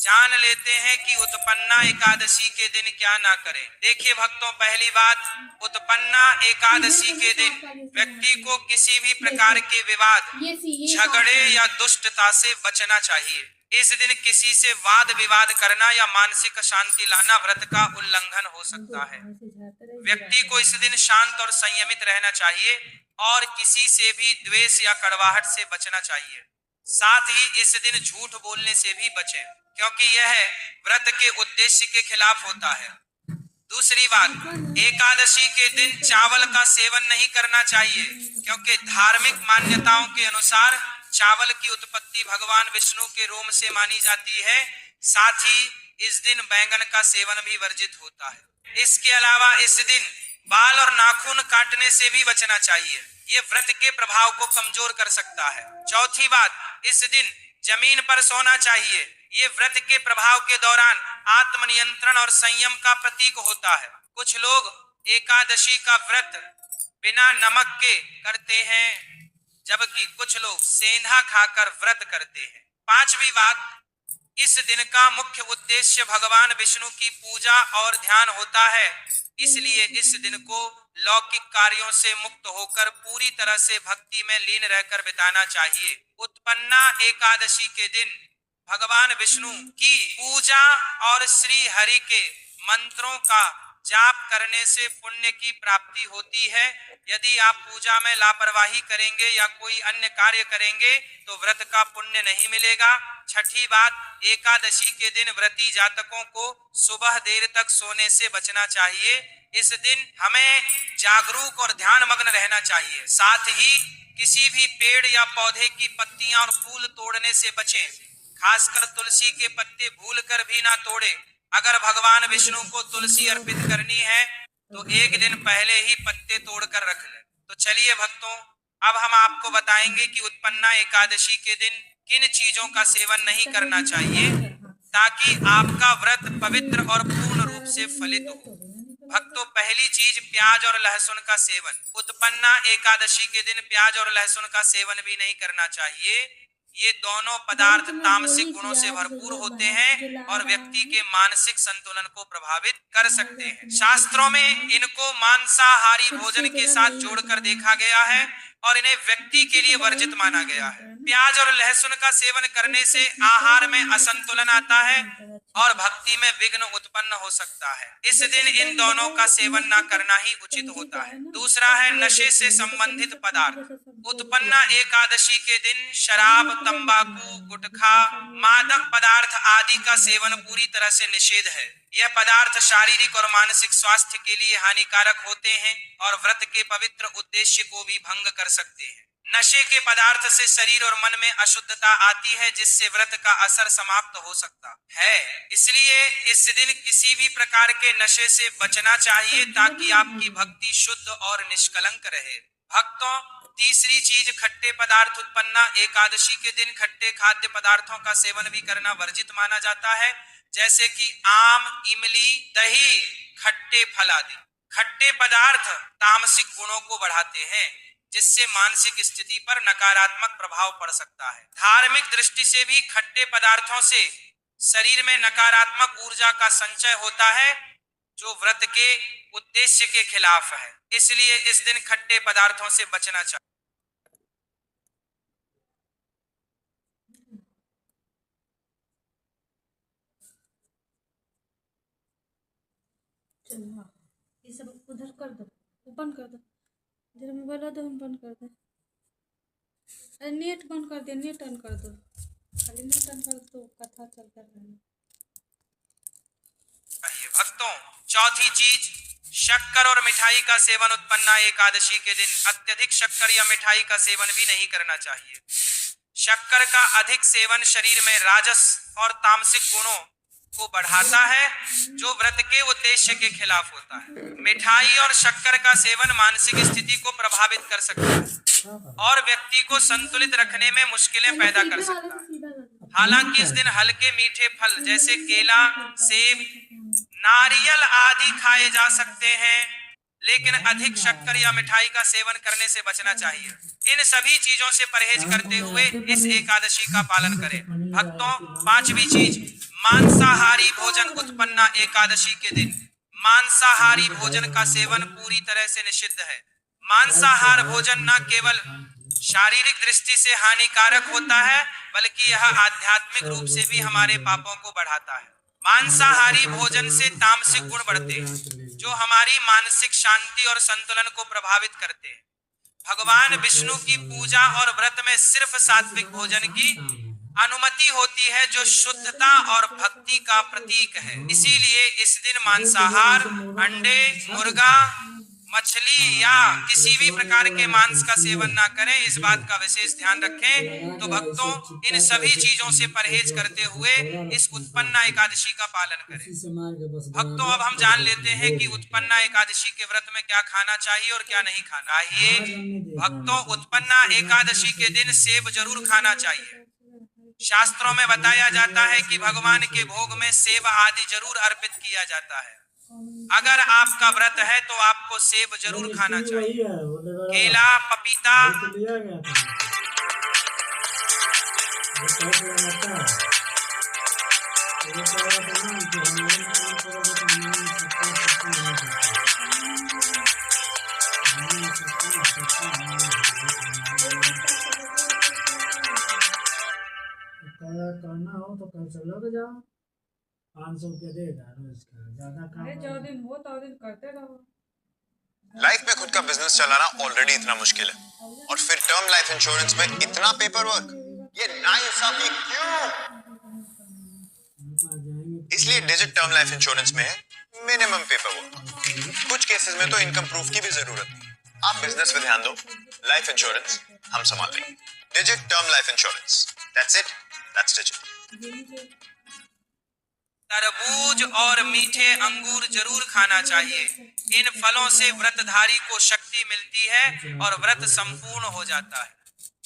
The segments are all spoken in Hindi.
जान लेते हैं कि उत्पन्ना एकादशी के दिन क्या ना करें। देखिए भक्तों, पहली बात, उत्पन्ना एकादशी के दिन व्यक्ति को किसी भी प्रकार के विवाद, झगड़े या दुष्टता से बचना चाहिए। इस दिन किसी से वाद विवाद करना या मानसिक अशांति लाना व्रत का उल्लंघन हो सकता है। व्यक्ति को इस दिन शांत और संयमित रहना चाहिए और किसी से भी द्वेष या कड़वाहट से बचना चाहिए। साथ ही इस दिन झूठ बोलने से भी बचें, क्योंकि यह व्रत के उद्देश्य के खिलाफ होता है। दूसरी बात, एकादशी के दिन चावल का सेवन नहीं करना चाहिए, क्योंकि धार्मिक मान्यताओं के अनुसार चावल की उत्पत्ति भगवान विष्णु के रोम से मानी जाती है। साथ ही इस दिन बैंगन का सेवन भी वर्जित होता है। इसके अलावा इस दिन बाल और नाखून काटने से भी बचना चाहिए, ये व्रत के प्रभाव को कमजोर कर सकता है। चौथी बात, इस दिन जमीन पर सोना चाहिए, ये व्रत के प्रभाव के दौरान आत्मनियंत्रण और संयम का प्रतीक होता है। कुछ लोग एकादशी का व्रत बिना नमक के करते हैं, जबकि कुछ लोग सेंधा खाकर व्रत करते हैं। पांचवी बात, इस दिन का मुख्य उद्देश्य भगवान विष्णु की पूजा और ध्यान होता है, इसलिए इस दिन को लौकिक कार्यों से मुक्त होकर पूरी तरह से भक्ति में लीन रहकर बिताना चाहिए। उत्पन्ना एकादशी के दिन भगवान विष्णु की पूजा और श्री हरि के मंत्रों का जाप करने से पुण्य की प्राप्ति होती है। यदि आप पूजा में लापरवाही करेंगे या कोई अन्य कार्य करेंगे तो व्रत का पुण्य नहीं मिलेगा। छठी बात, एकादशी के दिन व्रती जातकों को सुबह देर तक सोने से बचना चाहिए। इस दिन हमें जागरूक और ध्यान मग्न रहना चाहिए। साथ ही किसी भी पेड़ या पौधे की पत्तियां और फूल तोड़ने से बचें, खासकर तुलसी के पत्ते भूलकर भी ना तोड़े। अगर भगवान विष्णु को तुलसी अर्पित करनी है तो एक दिन पहले ही पत्ते तोड़कर रख लें। तो चलिए भक्तों, अब हम आपको बताएंगे कि उत्पन्ना एकादशी के दिन किन चीजों का सेवन नहीं करना चाहिए ताकि आपका व्रत पवित्र और पूर्ण रूप से फलित हो। भक्तों, पहली चीज, प्याज और लहसुन का सेवन। उत्पन्ना एकादशी के दिन प्याज और लहसुन का सेवन भी नहीं करना चाहिए। ये दोनों पदार्थ तामसिक गुणों से भरपूर होते हैं और व्यक्ति के मानसिक संतुलन को प्रभावित कर सकते हैं। शास्त्रों में इनको मांसाहारी भोजन के साथ जोड़कर देखा गया है और इन्हें व्यक्ति के लिए वर्जित माना गया है। प्याज और लहसुन का सेवन करने से आहार में असंतुलन आता है और भक्ति में विघ्न उत्पन्न हो सकता है। इस दिन इन दोनों का सेवन न करना ही उचित होता है। दूसरा है नशे से संबंधित पदार्थ। उत्पन्ना एकादशी के दिन शराब, तंबाकू, गुटखा, मादक पदार्थ आदि का सेवन पूरी तरह से निषेध है। यह पदार्थ शारीरिक और मानसिक स्वास्थ्य के लिए हानिकारक होते हैं और व्रत के पवित्र उद्देश्य को भी भंग कर सकते हैं। नशे के पदार्थ से शरीर और मन में अशुद्धता आती है, जिससे व्रत का असर समाप्त हो सकता है। इसलिए इस दिन किसी भी प्रकार के नशे से बचना चाहिए ताकि आपकी भक्ति शुद्ध और निष्कलंक रहे। भक्तों, तीसरी चीज, खट्टे पदार्थ। उत्पन्ना एकादशी के दिन खट्टे खाद्य पदार्थों का सेवन भी करना वर्जित माना जाता है, जैसे कि आम, इमली, दही, खट्टे फल आदि। खट्टे पदार्थ तामसिक गुणों को बढ़ाते हैं, जिससे मानसिक स्थिति पर नकारात्मक प्रभाव पड़ सकता है। धार्मिक दृष्टि से भी खट्टे पदार्थों से शरीर में नकारात्मक ऊर्जा का संचय होता है, जो व्रत के उद्देश्य के खिलाफ है। इसलिए इस दिन खट्टे पदार्थों से बचना चाहिए। चलो ये सब उधर कर दो, बंद कर दो। जरा मोबाइल दो, हम बंद कर दो। अरे नेट बंद कर दे, नेट ऑन कर दो, खाली नेट ऑन कर दो, कथा चलता रहेगा। भक्तों, चौथी चीज, शक्कर और मिठाई का सेवन। उत्पन्ना एकादशी के दिन अत्यधिक शक्कर या मिठाई का सेवन भी नहीं करना चाहिए। शक्कर का अधिक सेवन शरीर में राजस और तामसिक गुणों को बढ़ाता है, जो व्रत के उद्देश्य के खिलाफ होता है। मिठाई और शक्कर का सेवन मानसिक स्थिति को प्रभावित कर सकता है और व्यक्ति को संतुलित रखने में मुश्किलें पैदा कर सकता है। हालांकि इस दिन हल्के मीठे फल जैसे केला, सेब, नारियल आदि खाए जा सकते हैं, लेकिन अधिक शक्कर या मिठाई का सेवन करने से बचना चाहिए। इन सभी चीजों से परहेज करते हुए इस एकादशी का पालन करें। भक्तों, पांचवी चीज, मांसाहारी भोजन उत्पन्ना एकादशी के दिन मांसाहारी भोजन का सेवन पूरी तरह से निषिद्ध है। मांसाहार भोजन न केवल शारीरिक दृष्टि से हानिकारक होता है बल्कि यह आध्यात्मिक रूप से भी हमारे पापों को बढ़ाता है। मांसाहारी भोजन से तामसिक गुण बढ़ते हैं जो हमारी मानसिक शांति और संतुलन को प्रभावित करते हैं। भगवान विष्णु की पूजा और व्रत में सिर्फ सात्विक भोजन की अनुमति होती है जो शुद्धता और भक्ति का प्रतीक है। इसीलिए इस दिन मांसाहार, अंडे, मुर्गा, मछली या किसी भी प्रकार के मांस का सेवन ना करें, इस बात का विशेष ध्यान रखें। तो भक्तों, इन सभी चीजों से परहेज करते हुए इस उत्पन्ना एकादशी का पालन करें। भक्तों, अब हम जान लेते हैं कि उत्पन्ना एकादशी के व्रत में क्या खाना चाहिए और क्या नहीं खाना चाहिए। भक्तों, उत्पन्ना एकादशी के दिन सेब जरूर खाना चाहिए। शास्त्रों में बताया जाता है कि भगवान के भोग में सेब आदि जरूर अर्पित किया जाता है। अगर आपका व्रत है तो आपको सेब जरूर खाना चाहिए। केला, पपीता, करना हो तो कल से लग जाओ। 500 रुपया देगा रोज का, ज्यादा काम जो दिन हो तो दिन करते रहो। लाइफ में खुद का बिजनेस चलाना ऑलरेडी इतना मुश्किल है और फिर टर्म लाइफ इंश्योरेंस में इतना पेपर वर्क, ये नाइंसाफी क्यों? इसलिए डिजिट टर्म लाइफ इंश्योरेंस में है मिनिमम पेपर वर्क। कुछ केसेस में तो इनकम प्रूफ की भी जरूरत नहीं। आप बिजनेस पे ध्यान दो, लाइफ इंश्योरेंस हम संभाल लेंगे। Digit term life insurance, that's it, that's digit. तरबूज और मीठे अंगूर जरूर खाना चाहिए। इन फलों से व्रतधारी को शक्ति मिलती है और व्रत संपूर्ण हो जाता है।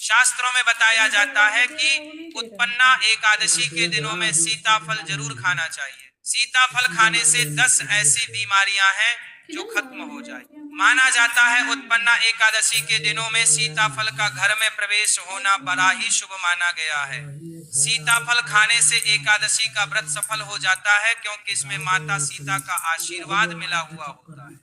शास्त्रों में बताया जाता है कि उत्पन्ना एकादशी के दिनों में सीताफल जरूर खाना चाहिए। सीताफल खाने से 10 ऐसी बीमारियां हैं जो खत्म हो जाए। माना जाता है उत्पन्ना एकादशी के दिनों में सीताफल का घर में प्रवेश होना बड़ा ही शुभ माना गया है। सीताफल खाने से एकादशी का व्रत सफल हो जाता है क्योंकि इसमें माता सीता का आशीर्वाद मिला हुआ होता है।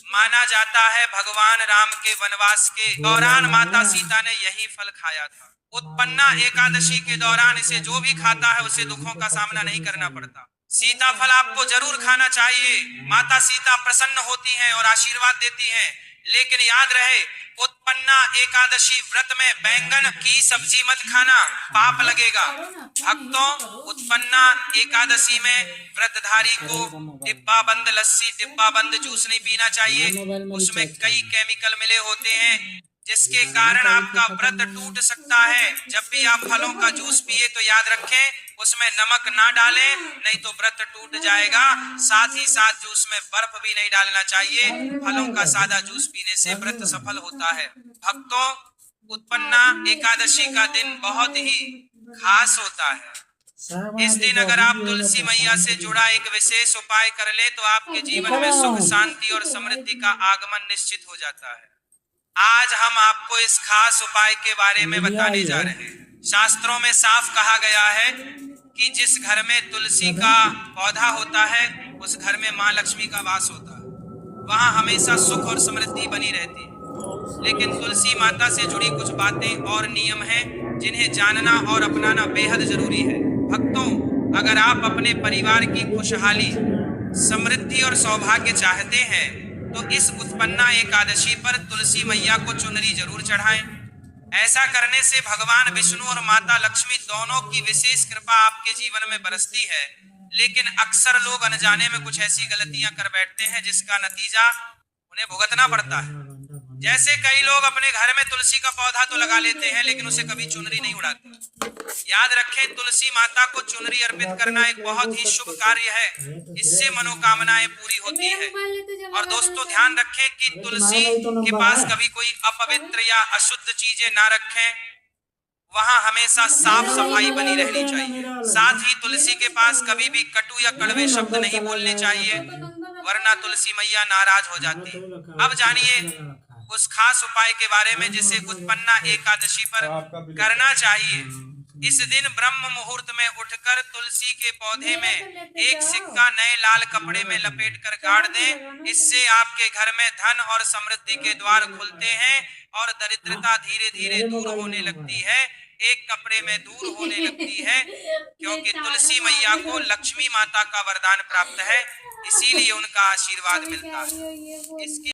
माना जाता है भगवान राम के वनवास के दौरान माता सीता ने यही फल खाया था। उत्पन्ना एकादशी के दौरान इसे जो भी खाता है उसे दुखों का सामना नहीं करना पड़ता। सीताफल आपको जरूर खाना चाहिए। माता सीता प्रसन्न होती हैं और आशीर्वाद देती हैं। लेकिन याद रहे, उत्पन्ना एकादशी व्रत में बैंगन की सब्जी मत खाना, पाप लगेगा। भक्तों, उत्पन्ना एकादशी में व्रतधारी को डिब्बा बंद लस्सी, डिब्बा बंद जूस नहीं पीना चाहिए। उसमें कई केमिकल मिले होते हैं जिसके कारण आपका व्रत टूट सकता है। जब भी आप फलों का जूस पिए तो याद रखें उसमें नमक ना डालें, नहीं तो व्रत टूट जाएगा। साथ ही साथ जूस में बर्फ भी नहीं डालना चाहिए। फलों का सादा जूस पीने से व्रत सफल होता है। भक्तों, उत्पन्ना एकादशी का दिन बहुत ही खास होता है। इस दिन अगर आप तुलसी मैया से जुड़ा एक विशेष उपाय कर ले तो आपके जीवन में सुख, शांति और समृद्धि का आगमन निश्चित हो जाता है। आज हम आपको इस खास उपाय के बारे में बताने जा रहे हैं। शास्त्रों में साफ कहा गया है कि जिस घर में तुलसी का पौधा होता है उस घर में माँ लक्ष्मी का वास होता है। वहाँ हमेशा सुख और समृद्धि बनी रहती है। लेकिन तुलसी माता से जुड़ी कुछ बातें और नियम हैं जिन्हें जानना और अपनाना बेहद जरूरी है। भक्तों, अगर आप अपने परिवार की खुशहाली, समृद्धि और सौभाग्य चाहते हैं तो इस उत्पन्ना एकादशी पर तुलसी मैया को चुनरी जरूर चढ़ाएं। ऐसा करने से भगवान विष्णु और माता लक्ष्मी दोनों की विशेष कृपा आपके जीवन में बरसती है। लेकिन अक्सर लोग अनजाने में कुछ ऐसी गलतियां कर बैठते हैं जिसका नतीजा उन्हें भुगतना पड़ता है। जैसे कई लोग अपने घर में तुलसी का पौधा तो लगा लेते हैं लेकिन उसे कभी चुनरी नहीं उड़ाते। याद रखें, तुलसी माता को चुनरी अर्पित करना एक बहुत ही शुभ कार्य है। इससे मनोकामनाएं पूरी होती है। और दोस्तों, ध्यान रखें कि तुलसी के पास कभी कोई अपवित्र या अशुद्ध चीजें ना रखें। वहाँ हमेशा साफ सफाई बनी रहनी चाहिए। साथ ही तुलसी के पास कभी भी कटु या कड़वे शब्द नहीं बोलने चाहिए, वरना तुलसी मैया नाराज हो जाती है। अब जानिए उस खास उपाय के बारे में जिसे उत्पन्ना एकादशी पर करना चाहिए। इस दिन ब्रह्म मुहूर्त में उठकर तुलसी के पौधे में एक सिक्का नए लाल कपड़े में लपेट कर गाड़ दें। इससे आपके घर में धन और समृद्धि के द्वार खुलते हैं और दरिद्रता धीरे धीरे दूर होने लगती है, एक कपड़े में दूर होने लगती है, क्योंकि तुलसी मैया को लक्ष्मी माता का वरदान प्राप्त है, इसीलिए उनका आशीर्वाद मिलता है। इसकी